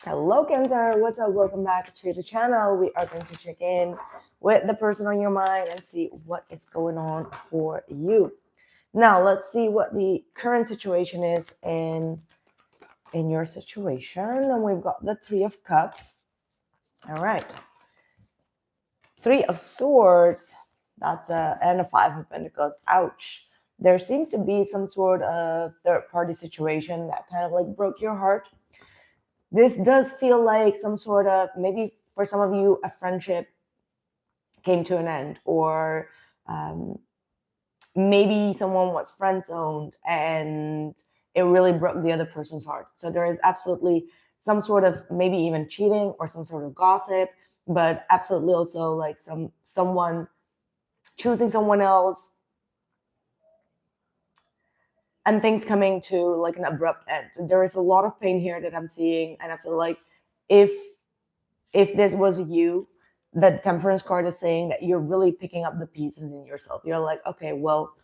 Hello, Cancer. What's up? Welcome back to the channel. We are going to check in with the person on your mind and see what is going on for you. Now, let's see what the current situation is in your situation. And we've got the Three of Cups. All right. Three of Swords. And a Five of Pentacles. Ouch. There seems to be some sort of third-party situation that kind of like broke your heart. This does feel like some sort of, maybe for some of you, a friendship came to an end, or maybe someone was friend-zoned and it really broke the other person's heart. So there is absolutely some sort of maybe even cheating or some sort of gossip, but absolutely also like someone choosing someone else, and things coming to like an abrupt end. There is a lot of pain here that I'm seeing, and I feel like if this was you, the Temperance card is saying that you're really picking up the pieces in yourself. You're like, okay, well,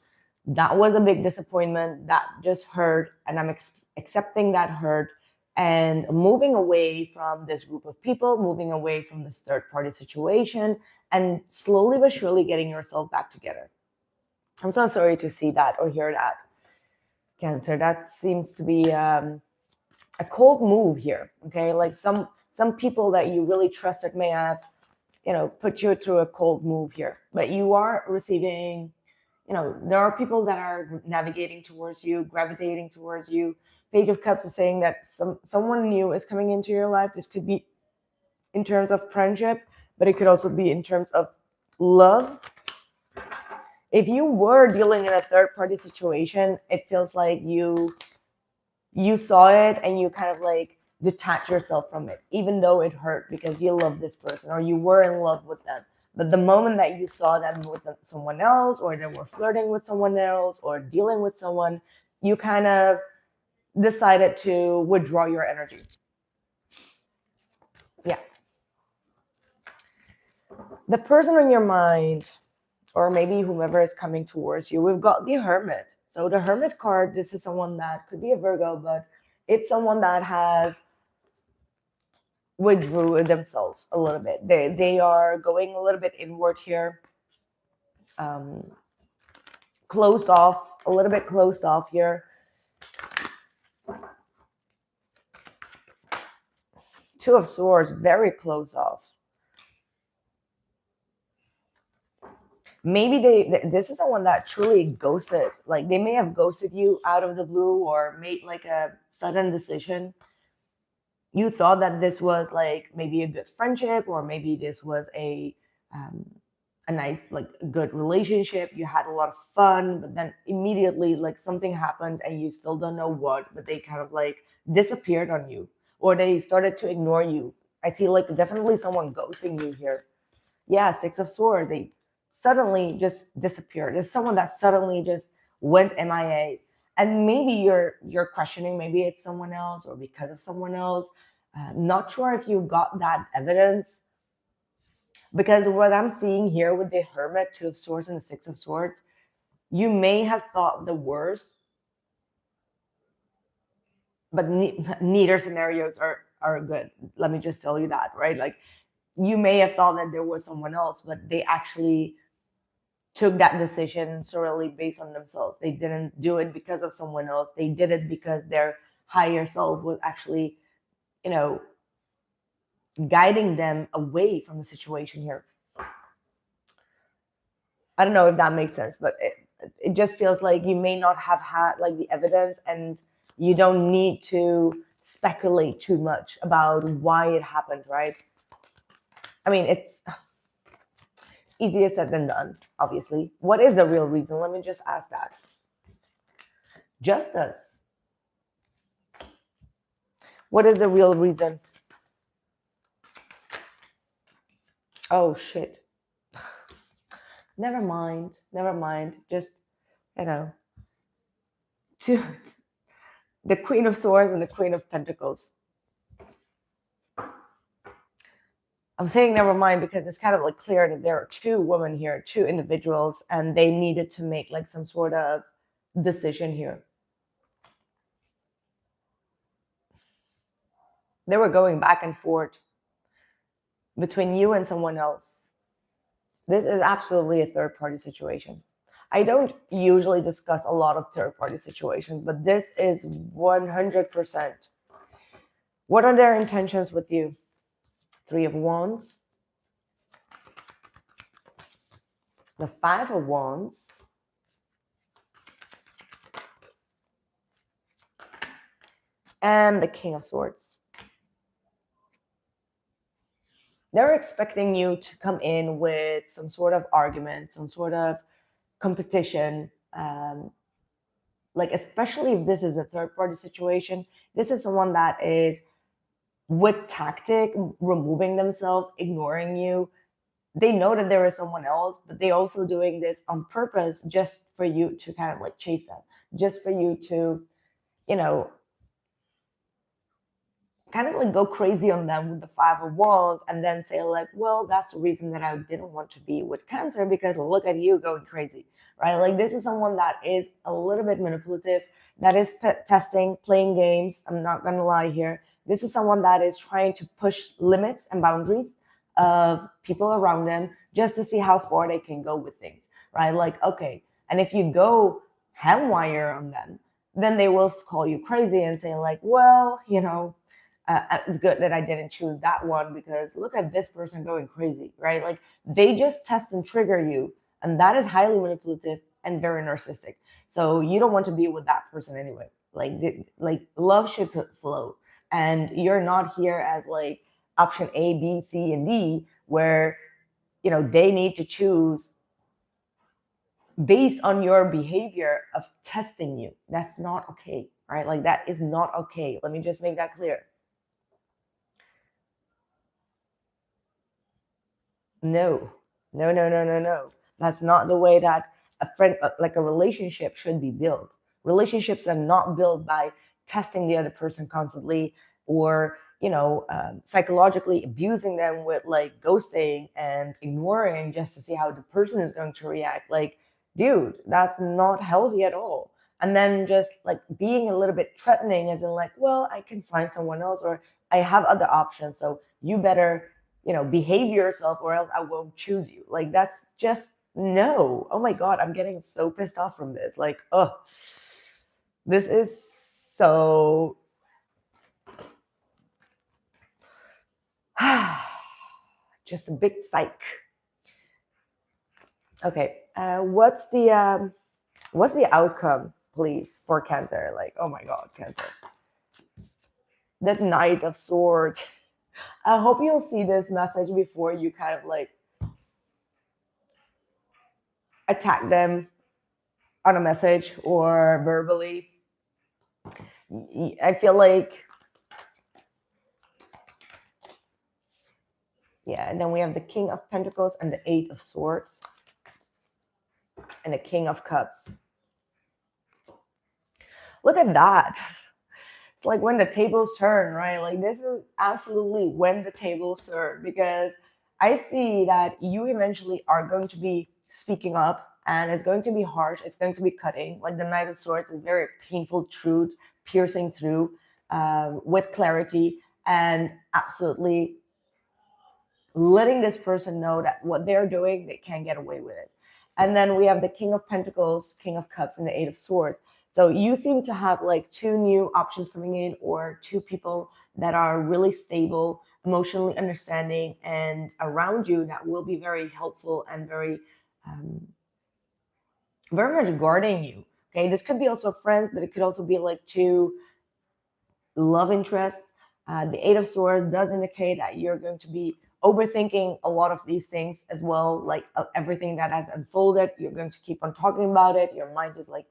that was a big disappointment. That just hurt, and I'm accepting that hurt and moving away from this group of people, moving away from this third-party situation, and slowly but surely getting yourself back together. I'm so sorry to see that or hear that, Cancer. That seems to be a cold move here, okay? Like some people that you really trusted may have, put you through a cold move here. But you are receiving, there are people that are navigating towards you, gravitating towards you. Page of Cups is saying that someone new is coming into your life. This could be in terms of friendship, but it could also be in terms of love. If you were dealing in a third-party situation, it feels like you saw it and you kind of like detach yourself from it, even though it hurt because you love this person or you were in love with them. But the moment that you saw them with someone else, or they were flirting with someone else or dealing with someone, you kind of decided to withdraw your energy. Yeah. The person on your mind, or maybe whomever is coming towards you, we've got the Hermit. So the Hermit card, this is someone that could be a Virgo, but it's someone that has withdrew themselves a little bit. They are going a little bit inward here, closed off, a little bit closed off here. Two of Swords, very closed off. Maybe this is someone that truly ghosted. Like they may have ghosted you out of the blue or made like a sudden decision. You thought that this was like maybe a good friendship, or maybe this was a nice, like good relationship. You had a lot of fun, but then immediately like something happened and you still don't know what, but they kind of like disappeared on you, or they started to ignore you. I see like definitely someone ghosting you here. Yeah, Six of Swords, they suddenly just disappeared. There's someone that suddenly just went MIA. And maybe you're questioning, maybe it's someone else or because of someone else. Not sure if you got that evidence, because what I'm seeing here with the Hermit, Two of Swords, and the Six of Swords, you may have thought the worst, but neither scenarios are good. Let me just tell you that, right? Like you may have thought that there was someone else, but they actually took that decision solely based on themselves. They didn't do it because of someone else. They did it because their higher self was actually, guiding them away from the situation here. I don't know if that makes sense, but it just feels like you may not have had like the evidence, and you don't need to speculate too much about why it happened, right? I mean, it's easier said than done, obviously. What is the real reason? Let me just ask that. Justice. What is the real reason? Oh, shit. Never mind. Just, to the Queen of Swords and the Queen of Pentacles. I'm saying never mind because it's kind of like clear that there are two women here, two individuals, and they needed to make like some sort of decision here. They were going back and forth between you and someone else. This is absolutely a third party situation. I don't usually discuss a lot of third party situations, but this is 100%. What are their intentions with you? Three of Wands, the Five of Wands, and the King of Swords. They're expecting you to come in with some sort of argument, some sort of competition. Like, especially if this is a third party situation, this is someone that is with tactic, removing themselves, ignoring you. They know that there is someone else, but they're also doing this on purpose just for you to kind of like chase them, just for you to, you know, kind of like go crazy on them with the Five of Wands and then say like, well, that's the reason that I didn't want to be with Cancer, because look at you going crazy, right? Like, this is someone that is a little bit manipulative, that is testing, playing games. I'm not going to lie here. This is someone that is trying to push limits and boundaries of people around them just to see how far they can go with things, right? Like, okay, and if you go ham wire on them, then they will call you crazy and say like, well, it's good that I didn't choose that one because look at this person going crazy, right? Like, they just test and trigger you, and that is highly manipulative and very narcissistic. So you don't want to be with that person anyway. Like love should flow, and you're not here as like option A, B, C, and D, where they need to choose based on your behavior of testing you. That's not okay, right? Like, that is not okay. Let me just make that clear. No. That's not the way that a friend, like a relationship, should be built. Relationships are not built by testing the other person constantly, or psychologically abusing them with like ghosting and ignoring just to see how the person is going to react. Like, dude, that's not healthy at all. And then just like being a little bit threatening, as in like, well, I can find someone else, or I have other options, so you better behave yourself or else I won't choose you. Like, that's just no. Oh my God, I'm getting so pissed off from this. Like, oh, this is so. Just a big psych. Okay, what's the outcome, please, for Cancer? Like, oh my God, Cancer. The Knight of Swords. I hope you'll see this message before you kind of like attack them on a message or verbally. I feel like, yeah, and then we have the King of Pentacles and the Eight of Swords and the King of Cups. Look at that. It's like when the tables turn, right? Like, this is absolutely when the tables turn, because I see that you eventually are going to be speaking up, and it's going to be harsh. It's going to be cutting. Like, the Knight of Swords is very painful truth, piercing through with clarity, and absolutely letting this person know that what they're doing, they can't get away with it. And then we have the King of Pentacles, King of Cups, and the Eight of Swords. So you seem to have like two new options coming in, or two people that are really stable, emotionally understanding, and around you that will be very helpful and very much guarding you. Okay, this could be also friends, but it could also be like two love interests. The Eight of Swords does indicate that you're going to be overthinking a lot of these things as well. Like, everything that has unfolded, you're going to keep on talking about it. Your mind is like,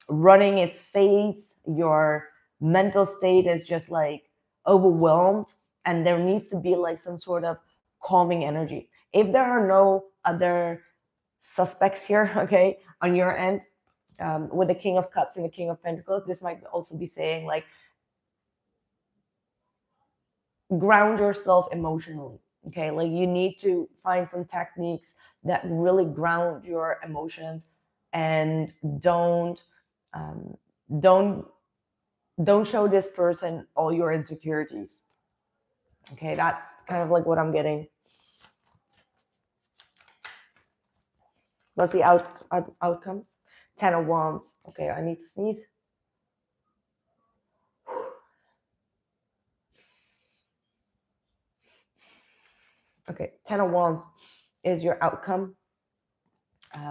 running its face. Your mental state is just like overwhelmed, and there needs to be like some sort of calming energy. If there are no other suspects here, okay, on your end, with the King of Cups and the King of Pentacles, this might also be saying like, ground yourself emotionally. Okay, like, you need to find some techniques that really ground your emotions, and don't don't show this person all your insecurities. Okay, that's kind of like what I'm getting. What's the outcome? 10 of Wands. Okay, I need to sneeze. Okay, 10 of Wands is your outcome,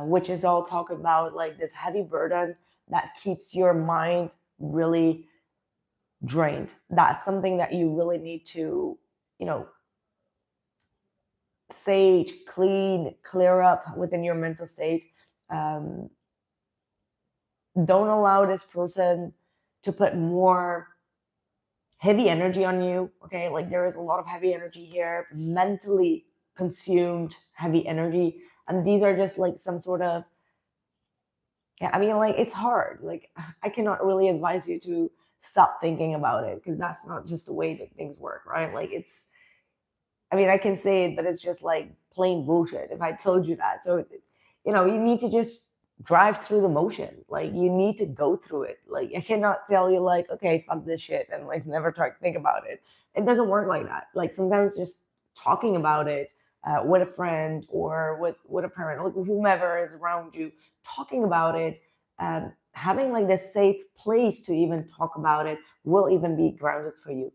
which is all talk about like this heavy burden that keeps your mind really drained. That's something that you really need to, sage, clean, clear up within your mental state. Don't allow this person to put more heavy energy on you. Okay, like there is a lot of heavy energy here, mentally consumed heavy energy, and these are just like some sort of, yeah, I mean, like it's hard. Like I cannot really advise you to stop thinking about it, because that's not just the way that things work, right? Like it's, I mean, I can say it, but it's just like plain bullshit if I told you that. So, you need to just drive through the motion. Like you need to go through it. Like I cannot tell you like, okay, fuck this shit and like never think about it. It doesn't work like that. Like sometimes just talking about it with a friend or with a parent, like whomever is around you, talking about it, having like this safe place to even talk about it will even be grounded for you,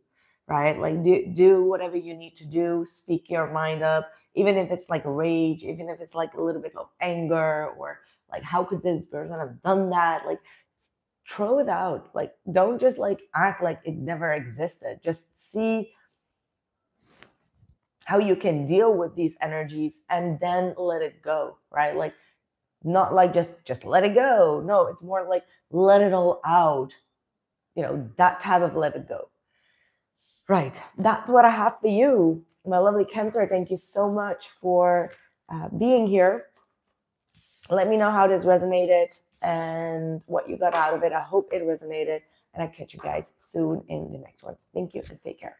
right? Like do whatever you need to do, speak your mind up, even if it's like rage, even if it's like a little bit of anger, or like how could this person have done that? Like throw it out. Like don't just like act like it never existed. Just see how you can deal with these energies and then let it go, right? Like not like just let it go. No, it's more like let it all out. That type of let it go. Right. That's what I have for you, my lovely Cancer. Thank you so much for being here. Let me know how this resonated and what you got out of it. I hope it resonated, and I'll catch you guys soon in the next one. Thank you and take care.